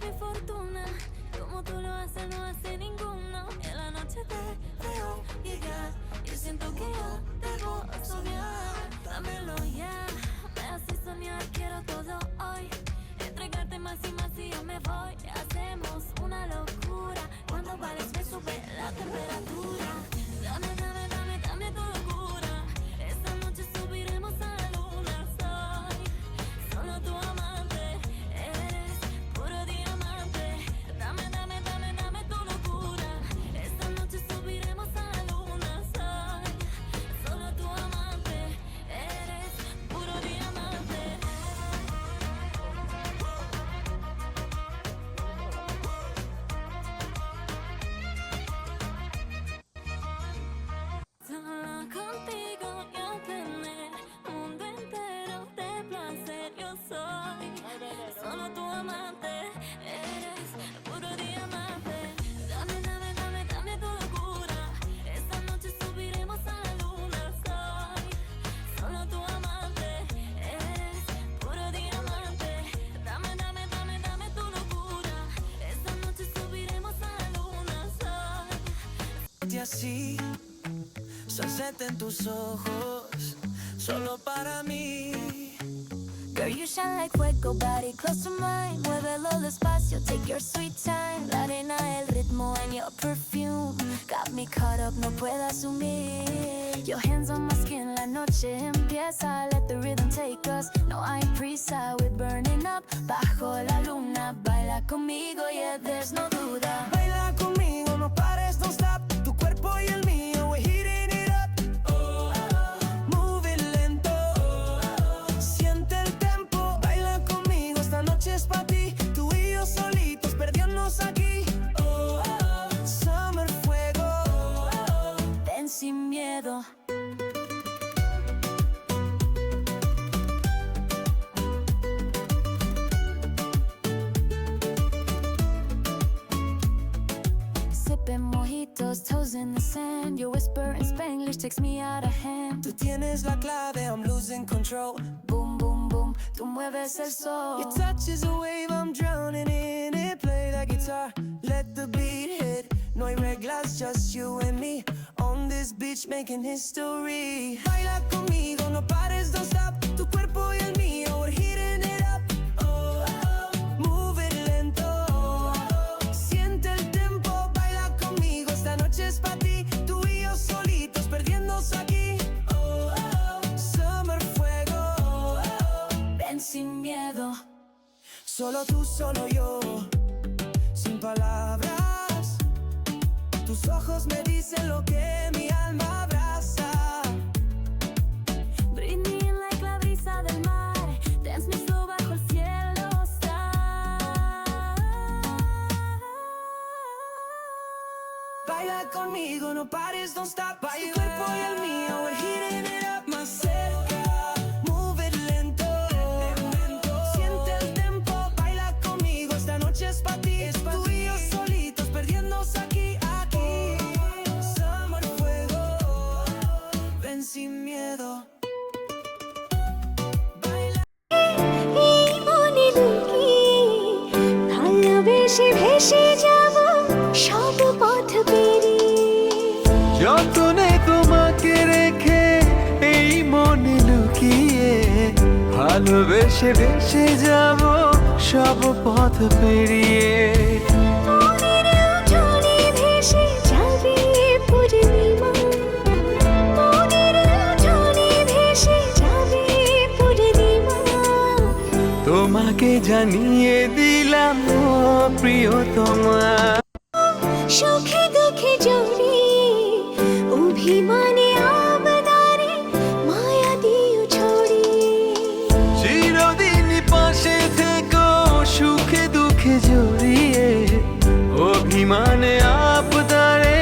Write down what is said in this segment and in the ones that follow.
mi fortuna. Como tú lo haces, no hace ninguno. En la noche te veo llegar. Yo siento que yo debo soñar. Dámelo ya, me haces soñar, quiero todo hoy. Entregarte más y yo me voy. Hacemos una locura. Cuando bailes me sube la temperatura. Dame, dame, dame, dame tu locura. Esta noche subiremos a la luna. Soy solo tu amante. Eres puro diamante. Dame, dame, dame, dame tu locura. Esta noche subiremos a la luna. Soy solo tu amante. Eres puro diamante. Sola contigo yo tener mundo entero de placer. Yo soy solo tu amante. Eres puro diamante. Dame, dame, dame, dame tu locura. Esta noche subiremos a la luna. Soy solo tu amante. Eres puro diamante. Dame, dame, dame, dame tu locura. Esta noche subiremos a la luna. Soy así, sunset en tus ojos, solo para mí. Girl, you shine like fuego, body close to mine. Muévelo despacio, take your sweet time. La arena, el ritmo and your perfume got me caught up, no puedo asumir. Your hands on my skin, la noche empieza. Let the rhythm take us, no hay prisa. We're burning up, bajo la luna. Baila conmigo, yeah, there's no duda. Baila conmigo, no pares, don't stop. Tu cuerpo y el mío, we're heating it up. Move it lento, siente el tempo. Baila conmigo, esta noche es pa' ti. Tú y yo solitos, perdiéndonos aquí. Summer fuego, Ven sin miedo. Sipping mojitos, toes in the sand. Your whisper in Spanglish takes me out of hand. tú tienes la clave, I'm losing control. Boom, boom, boom, tú mueves el sol. Your touch is a wave, I'm drowning in it. Play that guitar, let the beat hit. No hay reglas, just you and me on this beach making history. Baila conmigo, no pares, don't stop. Tu cuerpo y el mío, we're heating it up. Move it lento, siente el tempo. Baila conmigo, esta noche es pa' ti. Tú y yo solitos, perdiéndonos aquí. Summer fuego, Ven sin miedo. solo tú, solo yo, sin palabras. Tus ojos me dicen lo que mi alma abraza. Brillan like la brisa del mar. Dance me slow bajo el cielo está. Baila conmigo, no pares, don't stop. Tu cuerpo y el mío, we're heating it up. Más cerca, move it lento, siente el tempo. Baila conmigo, esta noche es pa' ti. Tú y yo solitos, perdiéndonos aquí. Summer fuego, ven sin miedo. Baila. এই মনে লুকিয়ে ভালোবেসে ভেসে যাব সব পথ পেরিয়ে। যতনে তোমাকে রেখে এই মনে লুকিয়ে ভালোবেসে ভেসে যাব সব পথ পেরিয়ে। মনের উঠোনে ভেসে যাবে পূর্ণিমা। মনের উঠোনে ভেসে যাবে পূর্ণিমা। তোমাকে জানিয়ে দিলাম ও প্রিয়তমা। সুখে দুঃখে জড়িয়ে অভিমানে আবদারে মায়া দিও ছড়িয়ে। চিরদিন পাশে থেকো সুখে দুঃখে জড়িয়ে অভিমানে আপদারে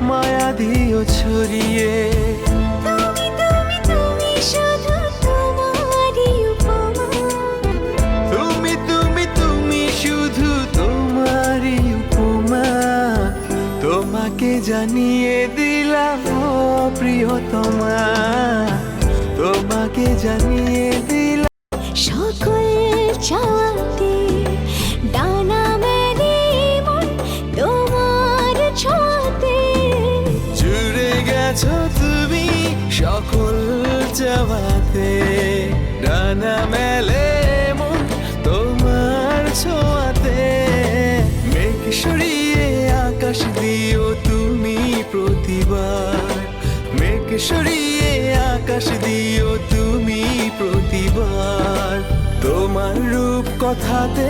মায়া দিও ছড়িয়ে। তুমি তুমি তুমি শুধু তোমারই উপমা। তুমি তুমি তুমি শুধু তোমারই উপমা। তোমাকে জানিয়ে দিলাম ও প্রিয়তমা। তোমাকে জানিয়ে দিলাম সকল চাওয়াতে ডানা হাওয়াতে ডানা মেলে মন তোমার ছোঁয়াতে। মেঘ সরিয়ে আকাশ দিও তুমি প্রতিবার, মেঘ সরিয়ে আকাশ দিও তুমি প্রতিবার। তোমার রূপ কথাতে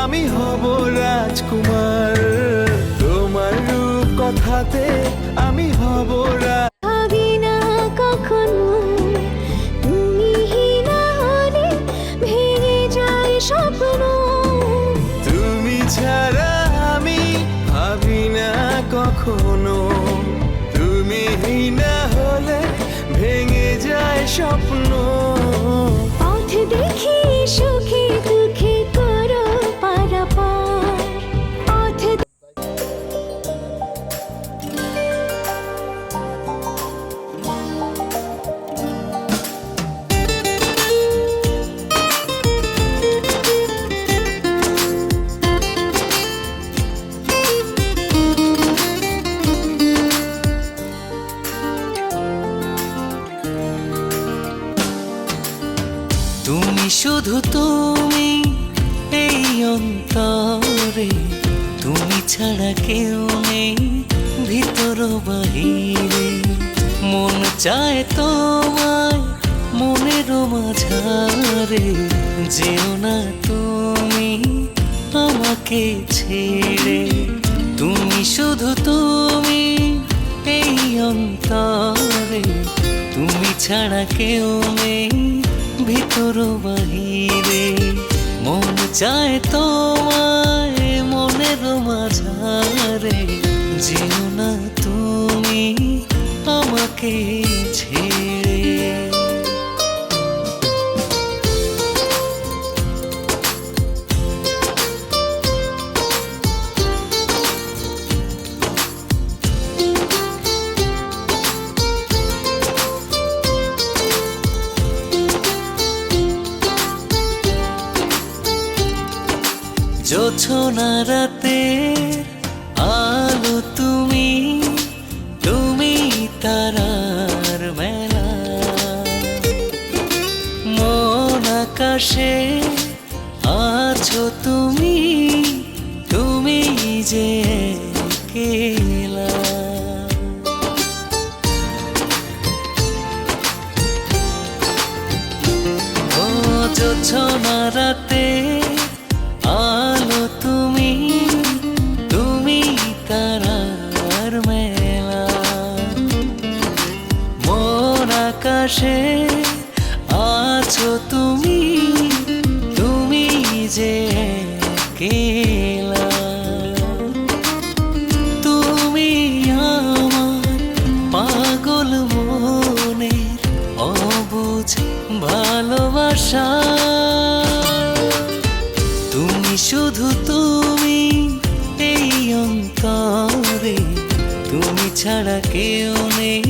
আমি হব রাজকুমার, তোমার রূপ কথাতে আমি হব ভাবি না কখনো তুমি না হলে ভেঙে যায় স্বপ্ন। তুমি ছাড়া আমি ভাবি না কখনো, তুমি না হলে ভেঙে যায় স্বপ্ন। পথ দেখি সুখে দুঃখে করো পারাপার, পথ তুমি শুধু তুমি এই অন্তরে, তুমি ছাড়া কেউ নেই ভিতর বাহিরে। মন চায় তোমায় মনের মাঝারে, যেও না তুমি আমাকে ছেড়ে। তুমি শুধু তুমি এই অন্তরে, তুমি ছাড়া কেউ নেই ভিতর বাহিরে। মন চায় তোমায় মনের মাঝারে, যেও না তুমি আমাকে ছেড়ে। জোছনা রাতে আলো তুমি, তুমি তারার মেলা। মন আকাশে আছো তুমি, তুমি যে একলা। ও জোছনা রাতে আলো তুমি, তুমি তারার মেলা। মন আকাশে আছো তুমি, তুমি যে একলা। তুমি আমার পাগল মনের অবুঝ ভালোবাসা। তুমি শুধু তুমি এই অন্তরে, তুমি ছাড়া কেউ নেই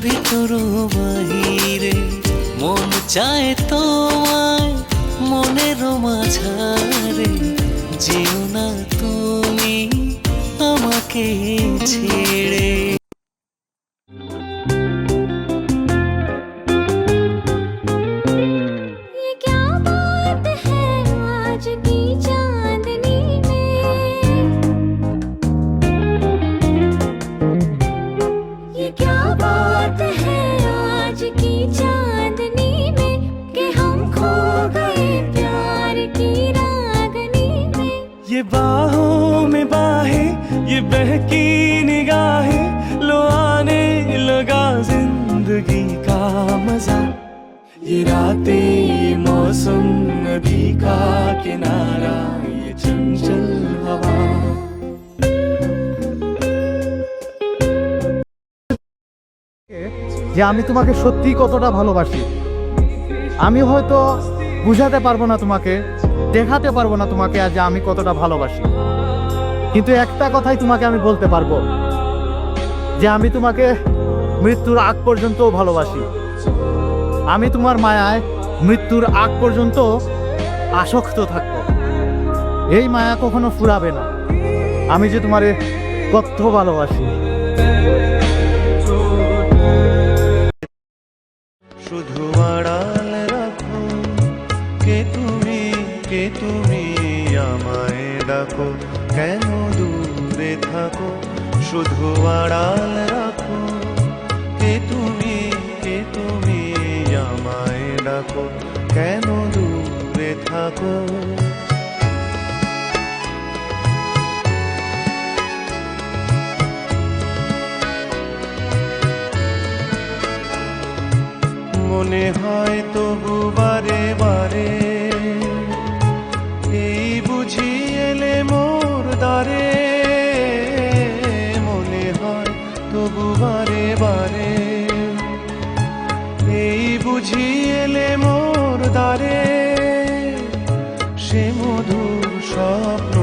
ভিতর বাহিরে। মন চায় তোমায় মনের মাঝারে, যেও না তুমি আমাকে ছেড়ে। ये क्या बात है आज की चांदनी में, ये क्या बात है आज की चांदनी में, कि हम खो गए प्यार की रागनी में। ये बाहों में बाहें, ये बहकी निगाहें, लो आने लगा जिंदगी का मजा। ये रातें, ये मौसम, नदी का किनारा, ये चंचल हवा। যে আমি তোমাকে সত্যি কতটা ভালোবাসি। আমি হয়তো বুঝাতে পারবো না তোমাকে, দেখাতে পারবো না তোমাকে আজ আমি কতটা ভালোবাসি, কিন্তু একটা কথাই তোমাকে আমি বলতে পারবো, যে আমি তোমাকে মৃত্যুর আগ পর্যন্ত ভালোবাসি। আমি তোমার মায়ায় মৃত্যুর আগ পর্যন্ত আসক্ত থাকবো। এই মায়া কখনো ফুরাবে না। আমি যে তোমারে কত ভালোবাসি। শুধু আড়াল রাখো। কে তুমি আমায় ডাকো, কেন দূরে থাকো, শুধু আড়াল রাখো। কে তুমি আমায় ডাকো, কেন দূরে থাকো। মনে হয় তবু বারে বারে, এই বুঝি এলে মোর দ্বারে। মনে হয় তবু বারে বারে, এই বুঝি এলে মোর দ্বারে। সে মধুর স্বপ্ন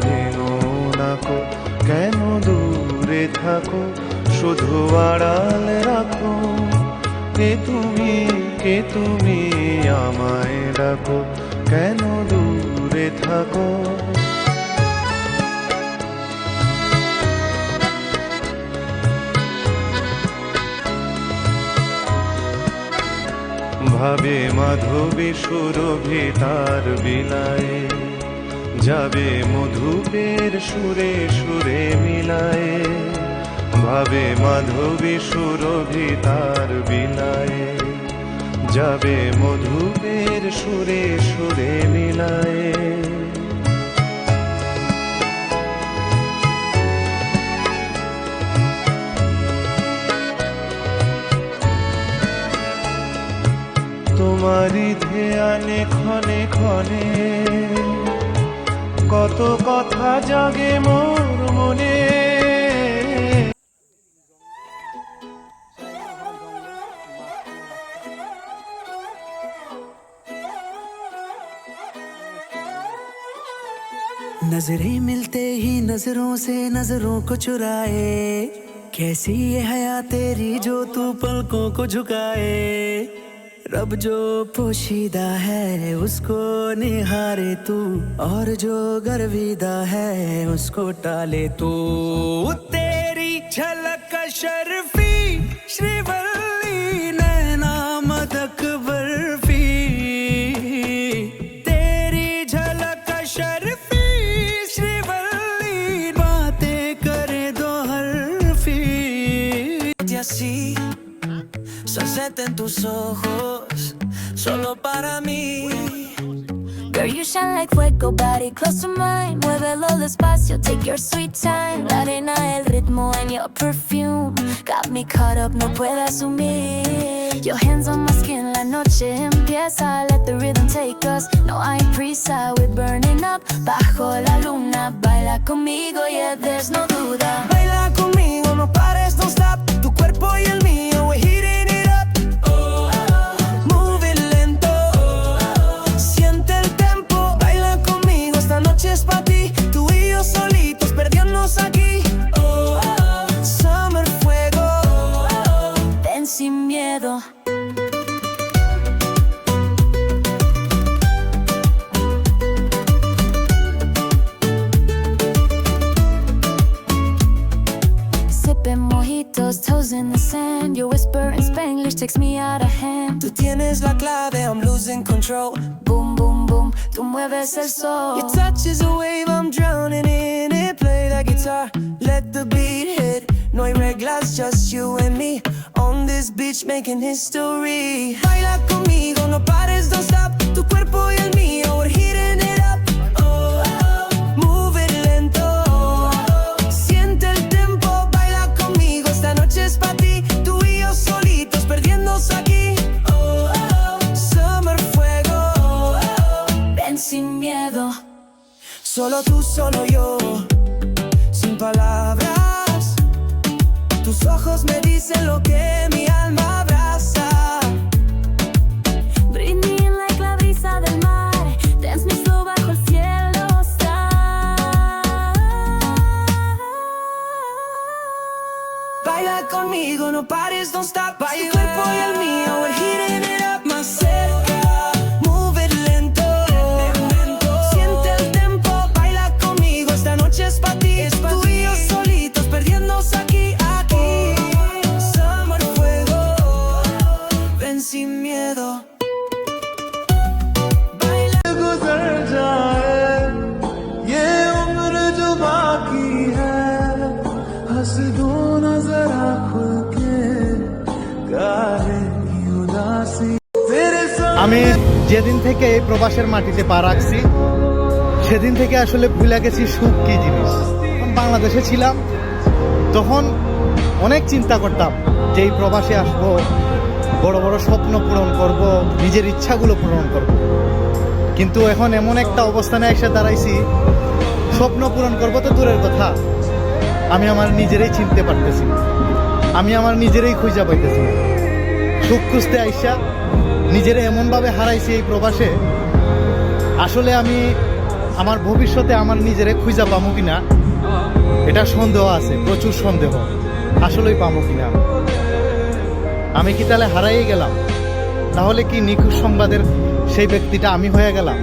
ভেঙো নাকো, কেন দূরে থাকো, শুধু আড়াল রাখো। কে তুমি আমায় ডাকো, কেন দূরে থাকো। ভাবে মাধবী সুরভি তার বিলায়ে, যাবে মধুপের সুরে সুরে মিলায়ে। ভাবে মাধবী সুরভি তার বিলায়ে, যাবে মধুপের সুরে সুরে মিলায়ে। তোমারই ধ্যানে ক্ষণে ক্ষণে, কত কথা জাগে মোর মনে। नजरें मिलते ही नजरों से नजरों को चुराए, कैसी ये हया तेरी जो तू पलकों को झुकाए। रब जो पोशीदा है उसको निहारे तू, और जो गर्विदा है उसको टाले तू। तेरी झलक शर्फी श्रीवल्ली नैना मदक बर्फी, तेरी झलक शर्फी श्रीवल्ली बातें करे दो हरफी। Así son 7 en tus ojos, solo para mí. Girl, you shine like fuego, body close to mine. Muévelo despacio, take your sweet time. La arena, el ritmo and your perfume got me caught up, no puedo asumir. Your hands on my skin, la noche empieza. Let the rhythm take us, no hay prisa. We're burning up, bajo la luna. Baila conmigo, yeah, there's no duda. Baila conmigo, no pares, don't stop. Tu cuerpo y el mío, we're heating it up. Move it lento, siente el tempo. Baila conmigo, esta noche es pa' ti. Tú y yo solitos, perdiéndonos aquí. Summer fuego, Ven sin miedo. Sipping mojitos, toes in the sand. You whisper in Spanglish, takes me out of hand. tú tienes la clave, I'm losing control. Boom, boom, boom, tú mueves el sol. Your touch is a wave, I'm drowning in it. Play the guitar, let the beat hit. No hay reglas, just you and me on this beach making history. Baila conmigo, no pares, don't stop. Tu cuerpo y el mío, we're heating it up. Move it lento, siente el tempo. Baila conmigo, esta noche es pa' ti. Tú y yo solitos, perdiéndonos aquí. Summer fuego, Ven sin miedo. solo tú, solo yo, sin palabras. Tus ojos me dicen lo que mi alma abraza. Breathing like la brisa del mar. Dance me slow bajo el cielo star. Baila conmigo, no pares, don't stop. Tu cuerpo y el mío, we're heating it up. Más cerca, move it lento, siente el tempo. Baila conmigo, esta noche es pa' ti. Tú y yo solitos, perdiéndonos aquí. Summer fuego, ven sin miedo. गुजर जाए ये उम्र जो बाकी है हंस दो ना जरा खुल के काहे की उदासी तेरे साथ আমি যেদিন থেকে এই প্রবাসের মাটিতে পা রাখছি সেদিন থেকে আসলে ভুলে গেছি সুখ কি জিনিস। যখন বাংলাদেশে ছিলাম তখন অনেক চিন্তা করতাম যে এই প্রবাসে আসবো, বড় বড় স্বপ্ন পূরণ করব, নিজের ইচ্ছাগুলো পূরণ করব। কিন্তু এখন এমন একটা অবস্থানে এসে দাঁড়াইছি, স্বপ্ন পূরণ করব তো দূরের কথা, আমি আমার নিজেরই চিনতে পারতেছি না, আমি আমার নিজেরই খুঁজে পাইতেছি না। সুখ খুঁজতে আইসা নিজেরা এমনভাবে হারাইছি এই প্রবাসে, আসলে আমি আমার ভবিষ্যতে আমার নিজেরে খুঁজে পাবো কিনা এটা সন্দেহ আছে, প্রচুর সন্দেহ, আসলেই পাবো কিনা। আমি কি তাহলে হারাই গেলাম? তাহলে কি নিখোঁজ সংবাদের সেই ব্যক্তিটা আমি হয়ে গেলাম?